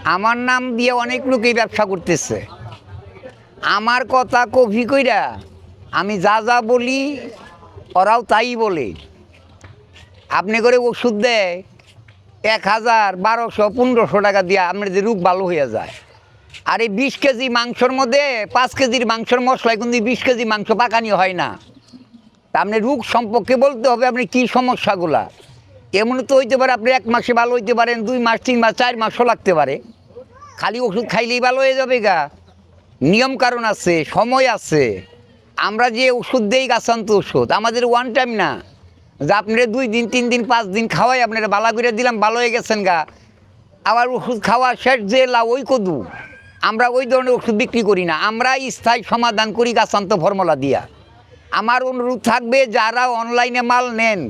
আমার নাম দিয়ে অনেক লোকই ব্যবসা করতেছে। আমার কথা কপি কইরা আমি যা যা বলি ওরাও তাই বলে। আপনি করে ওষুধ দেয় 1000, 1200, 1500 টাকা দিয়া আপনার যে রোগ ভালো হয়ে যায়। আর এই 20 কেজি মাংসর মধ্যে 5 কেজির মাংসর মশলায় কিন্তু 20 কেজি মাংস পাকানি হয় না। তা আপনি রোগ সম্পর্কে বলতে হবে আপনি কী সমস্যাগুলা। এমন তো হইতে পারে আপনি 1 মাসে ভালো হইতে পারেন, 2 মাস, 3 মাস, 4 মাসও লাগতে পারে। খালি ওষুধ খাইলেই ভালো হয়ে যাবে গা? নিয়ম কারণ আছে, সময় আছে। আমরা যে ওষুধ দেই গাছান্ত ওষুধ, আমাদের ওয়ান টাইম না যে আপনারা 2 দিন, 3 দিন, 5 দিন খাওয়াই আপনারা বালা করে দিলাম, ভালো হয়ে গেছেন গা। আবার ওষুধ খাওয়া শেষ যে লাউ ওই কদু। আমরা ওই ধরনের ওষুধ বিক্রি করি না, আমরা স্থায়ী সমাধান করি গাছান্ত ফর্মুলা দিয়া। আমার অনুরোধ থাকবে যারা অনলাইনে মাল নেন,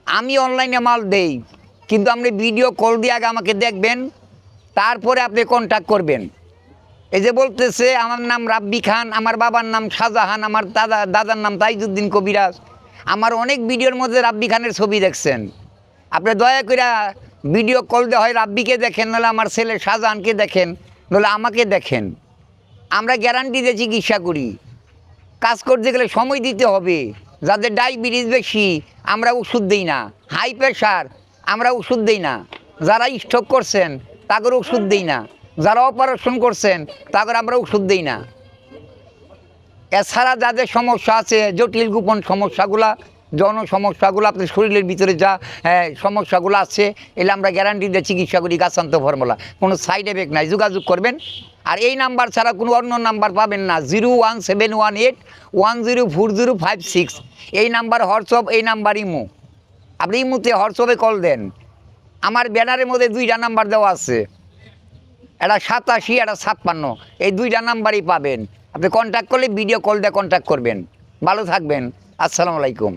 আমি অনলাইনে মাল দেই, কিন্তু আপনি ভিডিও কল দিয়ে আগে আমাকে দেখবেন, তারপরে আপনি কন্ট্যাক্ট করবেন। এই যে বলতেছে আমার নাম রাব্বি খান, আমার বাবার নাম শাহজাহান, আমার দাদার নাম তাইজুদ্দিন কবিরাজ। আমার অনেক ভিডিওর মধ্যে রাব্বি খানের ছবি দেখছেন। আপনি দয়া করে ভিডিও কল দেওয়া হয় রাব্বিকে দেখেন, নাহলে আমার ছেলে শাহজাহানকে দেখেন, নাহলে আমাকে দেখেন। আমরা গ্যারান্টি দিয়ে চিকিৎসা করি। কাজ করতে গেলে সময় দিতে হবে। যাদের ডায়াবেটিস বেশি আমরা ওষুধ দিই না, হাই প্রেশার আমরা ওষুধ দিই না, যারা স্ট্রোক করছেন তাদের ওষুধ দিই না, যারা অপারেশন করছেন তাদের আমরা ওষুধ দিই না। এছাড়া যাদের সমস্যা আছে, জটিল গোপন সমস্যাগুলা, জন সমস্যাগুলো, আপনার শরীরের ভিতরে যা সমস্যাগুলো আছে, এলে আমরা গ্যারান্টি দিয়ে চিকিৎসা করি গাছান্ত ফর্মুলা। কোনো সাইড এফেক্ট নাই, যোগাযোগ করবেন। আর এই নাম্বার ছাড়া কোনো অন্য নাম্বার পাবেন না। 01718104056 এই নাম্বার হোয়াটসঅ্যাপ, এই নাম্বার ইমো। আপনি ইমোতে হোয়াটসঅ্যাপে কল দেন। আমার ব্যানারের মধ্যে 2টা নাম্বার দেওয়া আছে, এটা 87, এটা 56, এই 2টা নাম্বারই পাবেন। আপনি কন্ট্যাক্ট করলে ভিডিও কল দিয়ে কন্ট্যাক্ট করবেন। ভালো থাকবেন, আসসালামু আলাইকুম।